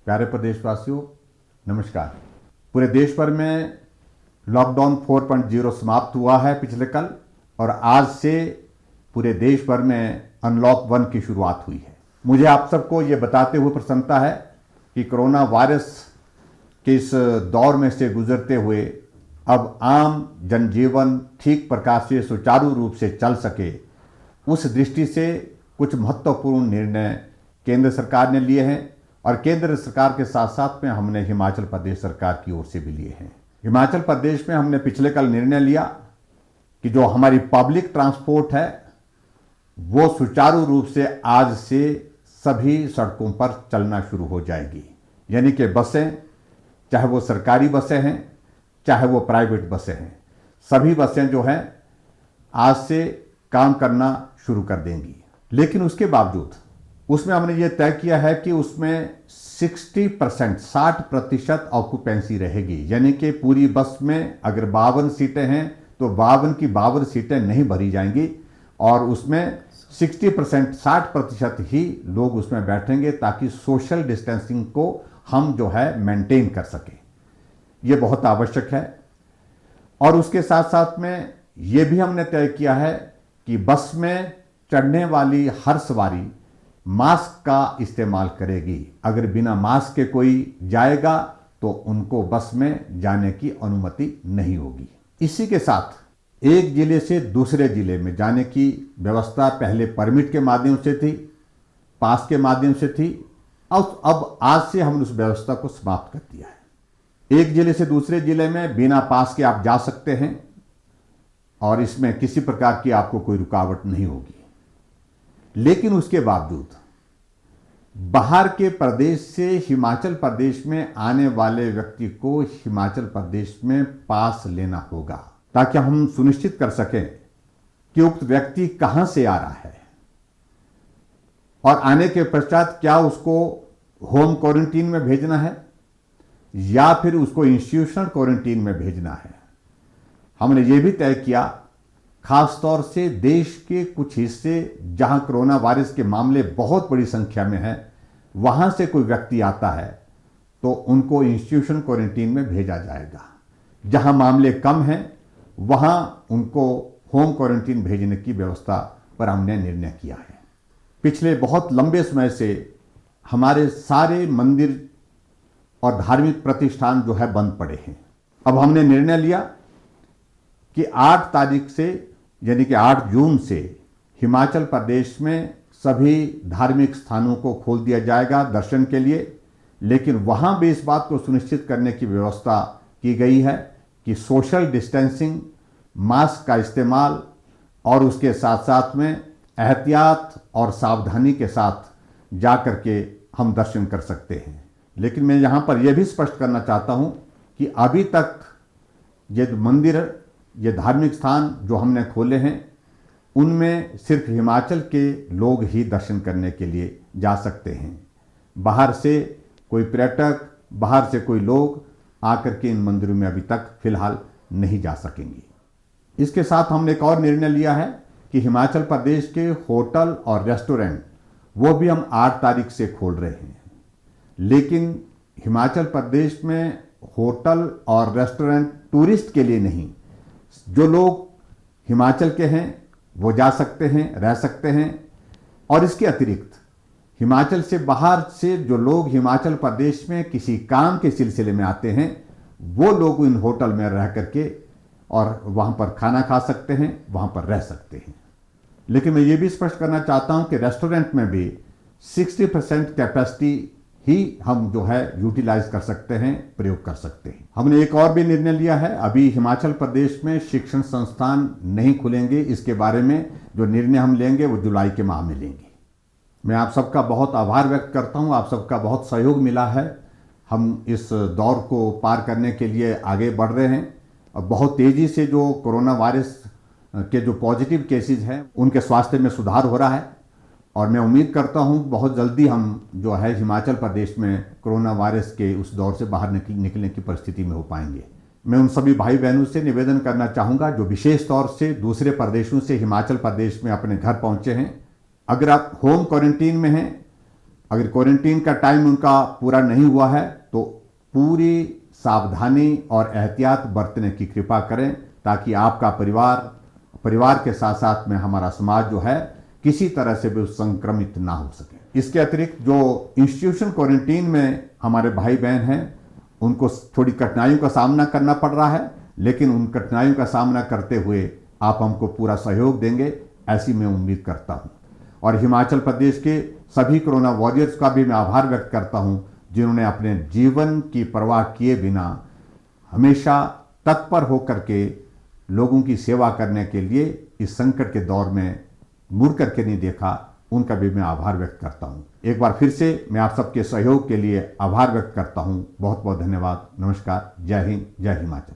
प्यारे प्रदेशवासियों, नमस्कार। पूरे देश भर में लॉकडाउन 4.0 समाप्त हुआ है पिछले कल, और आज से पूरे देश भर में अनलॉक 1 की शुरुआत हुई है। मुझे आप सबको ये बताते हुए प्रसन्नता है कि कोरोना वायरस के इस दौर में से गुजरते हुए अब आम जनजीवन ठीक प्रकार से सुचारू रूप से चल सके, उस दृष्टि से कुछ महत्वपूर्ण निर्णय केंद्र सरकार ने लिए हैं, और केंद्र सरकार के साथ साथ में हमने हिमाचल प्रदेश सरकार की ओर से भी लिए हैं। हिमाचल प्रदेश में हमने पिछले कल निर्णय लिया कि जो हमारी पब्लिक ट्रांसपोर्ट है वो सुचारू रूप से आज से सभी सड़कों पर चलना शुरू हो जाएगी। यानी कि बसें, चाहे वो सरकारी बसें हैं चाहे वो प्राइवेट बसें हैं, सभी बसें जो हैं आज से काम करना शुरू कर देंगी। लेकिन उसके बावजूद उसमें हमने ये तय किया है कि उसमें 60% ऑक्यूपेंसी रहेगी। यानी कि पूरी बस में अगर 52 सीटें हैं तो 52 की 52 सीटें नहीं भरी जाएंगी, और उसमें 60% ही लोग उसमें बैठेंगे, ताकि सोशल डिस्टेंसिंग को हम जो है मेंटेन कर सकें। ये बहुत आवश्यक है। और उसके साथ साथ में ये भी हमने तय किया है कि बस में चढ़ने वाली हर सवारी मास्क का इस्तेमाल करेगी। अगर बिना मास्क के कोई जाएगा तो उनको बस में जाने की अनुमति नहीं होगी। इसी के साथ एक जिले से दूसरे जिले में जाने की व्यवस्था पहले परमिट के माध्यम से थी, पास के माध्यम से थी, और अब आज से हमने उस व्यवस्था को समाप्त कर दिया है। एक जिले से दूसरे जिले में बिना पास के आप जा सकते हैं, और इसमें किसी प्रकार की आपको कोई रुकावट नहीं होगी। लेकिन उसके बावजूद बाहर के प्रदेश से हिमाचल प्रदेश में आने वाले व्यक्ति को हिमाचल प्रदेश में पास लेना होगा, ताकि हम सुनिश्चित कर सकें कि उक्त व्यक्ति कहां से आ रहा है, और आने के पश्चात क्या उसको होम क्वारंटीन में भेजना है या फिर उसको इंस्टीट्यूशनल क्वारंटीन में भेजना है। हमने ये भी तय किया, खास तौर से देश के कुछ हिस्से जहां कोरोना वायरस के मामले बहुत बड़ी संख्या में हैं, वहां से कोई व्यक्ति आता है तो उनको इंस्टीट्यूशन क्वारंटीन में भेजा जाएगा। जहां मामले कम हैं वहां उनको होम क्वारंटीन भेजने की व्यवस्था पर हमने निर्णय किया है। पिछले बहुत लंबे समय से हमारे सारे मंदिर और धार्मिक प्रतिष्ठान जो है बंद पड़े हैं। अब हमने निर्णय लिया कि 8 तारीख से, यानी कि 8 जून से हिमाचल प्रदेश में सभी धार्मिक स्थानों को खोल दिया जाएगा दर्शन के लिए। लेकिन वहां भी इस बात को सुनिश्चित करने की व्यवस्था की गई है कि सोशल डिस्टेंसिंग, मास्क का इस्तेमाल, और उसके साथ साथ में एहतियात और सावधानी के साथ जा कर के हम दर्शन कर सकते हैं। लेकिन मैं यहाँ पर यह भी स्पष्ट करना चाहता हूँ कि अभी तक ये मंदिर, ये धार्मिक स्थान जो हमने खोले हैं, उनमें सिर्फ हिमाचल के लोग ही दर्शन करने के लिए जा सकते हैं। बाहर से कोई पर्यटक, बाहर से कोई लोग आकर के इन मंदिरों में अभी तक फिलहाल नहीं जा सकेंगे। इसके साथ हमने एक और निर्णय लिया है कि हिमाचल प्रदेश के होटल और रेस्टोरेंट वो भी हम 8 तारीख से खोल रहे हैं। लेकिन हिमाचल प्रदेश में होटल और रेस्टोरेंट टूरिस्ट के लिए नहीं, जो लोग हिमाचल के हैं वो जा सकते हैं, रह सकते हैं। और इसके अतिरिक्त हिमाचल से बाहर से जो लोग हिमाचल प्रदेश में किसी काम के सिलसिले में आते हैं, वो लोग इन होटल में रह करके और वहाँ पर खाना खा सकते हैं, वहाँ पर रह सकते हैं। लेकिन मैं ये भी स्पष्ट करना चाहता हूँ कि रेस्टोरेंट में भी 60% कैपेसिटी ही हम जो है यूटिलाइज कर सकते हैं, प्रयोग कर सकते हैं। हमने एक और भी निर्णय लिया है। अभी हिमाचल प्रदेश में शिक्षण संस्थान नहीं खुलेंगे, इसके बारे में जो निर्णय हम लेंगे वो जुलाई के माह में लेंगे। मैं आप सबका बहुत आभार व्यक्त करता हूं, आप सबका बहुत सहयोग मिला है। हम इस दौर को पार करने के लिए आगे बढ़ रहे हैं, और बहुत तेज़ी से जो कोरोना वायरस के जो पॉजिटिव केसेस हैं उनके स्वास्थ्य में सुधार हो रहा है। और मैं उम्मीद करता हूं बहुत जल्दी हम जो है हिमाचल प्रदेश में कोरोना वायरस के उस दौर से बाहर निकलने की परिस्थिति में हो पाएंगे। मैं उन सभी भाई बहनों से निवेदन करना चाहूँगा जो विशेष तौर से दूसरे प्रदेशों से हिमाचल प्रदेश में अपने घर पहुँचे हैं, अगर आप होम क्वारंटीन में हैं अगर क्वारंटीन का टाइम उनका पूरा नहीं हुआ है तो पूरी सावधानी और एहतियात बरतने की कृपा करें, ताकि आपका परिवार के साथ साथ में हमारा समाज जो है किसी तरह से भी संक्रमित ना हो सके। इसके अतिरिक्त जो इंस्टीट्यूशन क्वारंटीन में हमारे भाई बहन हैं, उनको थोड़ी कठिनाइयों का सामना करना पड़ रहा है, लेकिन उन कठिनाइयों का सामना करते हुए आप हमको पूरा सहयोग देंगे, ऐसी मैं उम्मीद करता हूं। और हिमाचल प्रदेश के सभी कोरोना वॉरियर्स का भी मैं आभार व्यक्त करता हूं, जिन्होंने अपने जीवन की परवाह किए बिना हमेशा तत्पर होकर के लोगों की सेवा करने के लिए इस संकट के दौर में मुड़ करके नहीं देखा, उनका भी मैं आभार व्यक्त करता हूं। एक बार फिर से मैं आप सबके सहयोग के लिए आभार व्यक्त करता हूं। बहुत बहुत धन्यवाद। नमस्कार। जय हिंद, जय हिमाचल।